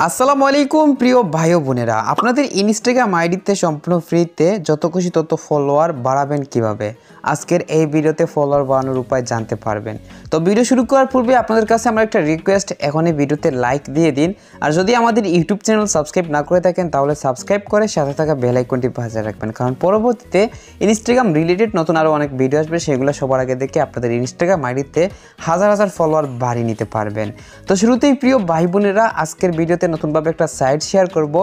আসসালামু আলাইকুম প্রিয় ভাই ও বোনেরা, আপনাদের ইনস্টাগ্রাম আইডিতে সম্পূর্ণ ফ্রিতে যত খুশি তত ফলোয়ার বাড়াবেন কিভাবে আজকের এই ভিডিওতে ফলোয়ার বাড়ানোর উপায় জানতে পারবেন। তো ভিডিও শুরু করার পূর্বে আপনাদের কাছে আমার একটা রিকোয়েস্ট, এখন এই ভিডিওতে লাইক দিয়ে দিন। আর যদি আমাদের ইউটিউব চ্যানেল সাবস্ক্রাইব না করে থাকেন তাহলে সাবস্ক্রাইব করে সাথে থাকা বেল আইকনটি বাজিয়ে রাখবেন, কারণ পরবর্তীতে ইনস্টাগ্রাম রিলেটেড নতুন আরও অনেক ভিডিও আসবে, সেগুলো সবার আগে দেখে আপনাদের ইনস্টাগ্রাম আইডিতে হাজার হাজার ফলোয়ার বাড়িয়ে নিতে পারবেন। তো শুরুতেই প্রিয় ভাই বোনেরা, আজকের ভিডিওতে নতুনভাবে একটা সাইট শেয়ার করব,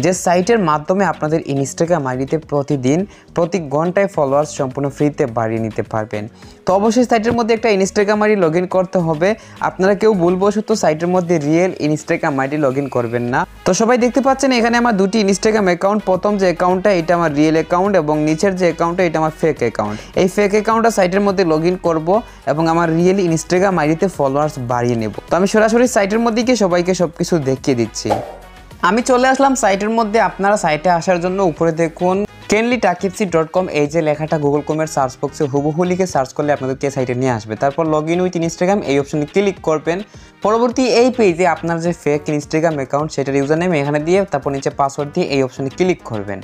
যে সাইটের মাধ্যমে আপনাদের ইনস্টাগ্রাম আইডিতে প্রতিদিন প্রতি ঘন্টায় ফলোয়ার্স সম্পূর্ণ ফ্রিতে বাড়িয়ে নিতে পারবেন। তো অবশ্যই সাইটের মধ্যে একটা ইনস্টাগ্রাম আইডি লগ ইন করতে হবে। আপনারা কেউ ভুলবশত সাইটের মধ্যে real Instagram ID log in করবেন না। তো সবাই দেখতে পাচ্ছেন এখানে আমার দুটি ইনস্টাগ্রাম অ্যাকাউন্ট। প্রথম যে অ্যাকাউন্টটা এটা আমার রিয়েল অ্যাকাউন্ট এবং নিচের যে অ্যাকাউন্টটা এটা আমার ফেক অ্যাকাউন্ট। এই ফেক অ্যাকাউন্টটা সাইটের মধ্যে লগ ইন করবো এবং আমার রিয়েল ইনস্টাগ্রাম আইডিতে ফলোয়ার্স বাড়িয়ে নেব। তো আমি সরাসরি সাইটের মধ্যে গিয়ে সবাইকে সবকিছু দেখিয়ে দিচ্ছি। আমি চলে আসলাম সাইটের মধ্যে। আপনারা সাইটে আসার জন্য উপরে দেখুন kenlytakipsi.com, এই যে লেখাটা গুগল ক্রোমের সার্চ বক্সে হুবহু লিখে সার্চ করলে আপনাদেরকে সাইটে নিয়ে আসবে। তারপর লগ ইন উইথ ইনস্টাগ্রাম এই অপশনে ক্লিক করবেন। পরবর্তী এই পেজে আপনার যে ফেক ইনস্টাগ্রাম অ্যাকাউন্ট সেটার ইউজার নেম এখানে দিয়ে তারপর নিচে পাসওয়ার্ড দিয়ে এই অপশনে ক্লিক করবেন।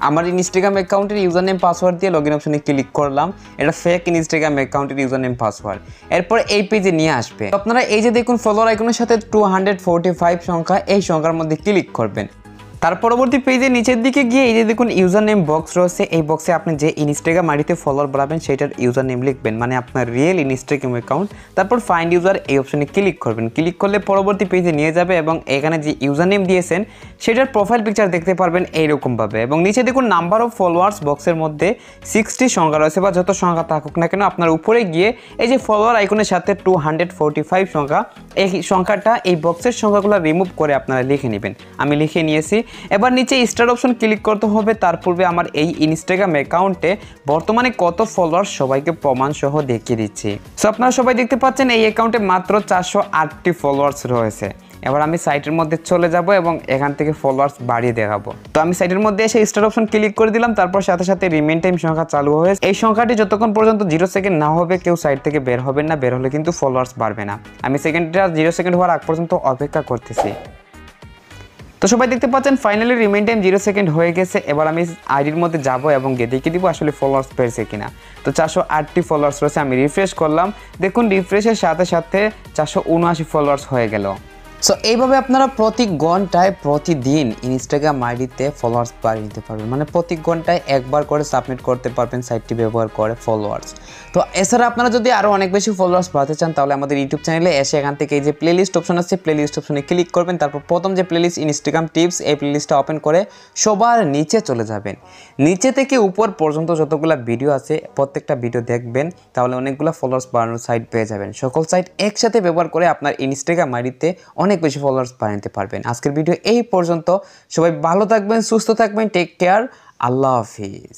আমার ইনস্টাগ্রাম অ্যাকাউন্টের ইউজার নেম পাসওয়ার্ড দিয়ে লগ ইন অপশনে ক্লিক করলাম। এটা ফেক ইনস্টাগ্রাম অ্যাকাউন্টের ইউজার নেম পাসওয়ার্ড। এরপর এই পেজে নিয়ে আসবে। আপনারা এই যে দেখুন ফলোয়ার আইকনের সাথে 245 সংখ্যা, এই সংখ্যার মধ্যে ক্লিক করবেন। তার পরবর্তী পেজে নিচের দিকে গিয়ে এই যে দেখুন ইউজার নেম বক্স রয়েছে, এই বক্সে আপনি যে ইনস্টাগ্রাম আইডিতে ফলোয়ার বাড়াবেন সেটার ইউজার নেম লিখবেন, মানে আপনার রিয়েল ইনস্টাগ্রাম অ্যাকাউন্ট। তারপর ফাইন্ড ইউজার এই অপশনে ক্লিক করবেন। ক্লিক করলে পরবর্তী পেজে নিয়ে যাবে এবং এখানে যে ইউজার নেম দিয়েছেন সেটার প্রোফাইল পিকচার দেখতে পারবেন এইরকমভাবে। এবং নিচে দেখুন নাম্বার অফ ফলোয়ার্স বক্সের মধ্যে 60 সংখ্যা রয়েছে, বা যত সংখ্যা থাকুক না কেন আপনার উপরে গিয়ে এই যে ফলোয়ার আইকনের সাথে 245 সংখ্যা, এই সংখ্যাটা এই বক্সের সংখ্যাগুলো রিমুভ করে আপনারা লিখে নেবেন। আমি লিখে নিয়েছি। এবার নিচে স্টার্ট অপশন ক্লিক করতে হবে। তার পূর্বে আমার এই ইনস্টাগ্রাম অ্যাকাউন্টে বর্তমানে কত ফলোয়ার সবাইকে প্রমাণ সহ দেখিয়ে দিচ্ছি। সো আপনারা সবাই দেখতে পাচ্ছেন এই অ্যাকাউন্টে মাত্র 408টি ফলোয়ার্স রয়েছে। এবার আমি সাইটের মধ্যে চলে যাব এবং এখান থেকে ফলোয়ার্স বাড়িয়ে দেখাবো। তো আমি সাইটের মধ্যে এসে স্টার্ট অপশন ক্লিক করে দিলাম। তারপর সাথে সাথে রিমেইন টাইম সংখ্যা চালু হয়ে এই সংখ্যাটি যতক্ষণ পর্যন্ত 0 সেকেন্ড না হবে কেউ সাইট থেকে বের হবেন না, বের হলে কিন্তু ফলোয়ার্স বাড়বে না। আমি সেকেন্ডটা 0 সেকেন্ড হওয়ার আগ পর্যন্ত অপেক্ষা করতেছি। তো সবাই দেখতে পাচ্ছেন ফাইনালি রিমেইন টাইম 0 সেকেন্ড হয়ে গেছে। এবার আমি আইডির মধ্যে যাব এবং দেখিয়ে দিব আসলে ফলোয়ার্স পেয়েছে কিনা। তো 408টি ফলোয়ার্স রয়েছে। আমি রিফ্রেশ করলাম, দেখুন রিফ্রেশের সাথে সাথে 479 ফলোয়ার্স হয়ে গেল। সো এইভাবে আপনারা প্রতি ঘন্টায় প্রতিদিন ইনস্টাগ্রাম আইডিতে ফলোয়ার্স বাড়িয়ে নিতে পারবেন, মানে প্রতি ঘন্টায় একবার করে সাবমিট করতে পারবেন সাইটটি ব্যবহার করে ফলোয়ার্স। তো এছাড়া আপনারা যদি আরও অনেক বেশি ফলোয়ার্স বাড়াতে চান তাহলে আমাদের ইউটিউব চ্যানেলে এসে এখান থেকে এই যে প্লেলিস্ট অপশন আছে, প্লেলিস্ট অপশনে ক্লিক করবেন। তারপর প্রথম যে প্লেলিস্ট ইনস্টাগ্রাম টিপস, এই প্লেলিস্টটা ওপেন করে সবার নিচে চলে যাবেন। নিচে থেকে উপর পর্যন্ত যতগুলো ভিডিও আছে প্রত্যেকটা ভিডিও দেখবেন, তাহলে অনেকগুলো ফলোয়ার্স বাড়ানোর সাইট পেয়ে যাবেন। সকল সাইট একসাথে ব্যবহার করে আপনার ইনস্টাগ্রাম আইডিতে অনেক বেশি ফলোয়ার্স বানাতে পারবেন। আজকের ভিডিও এই পর্যন্ত। সবাই ভালো থাকবেন, সুস্থ থাকবেন, টেক কেয়ার, আল্লাহ হাফিজ।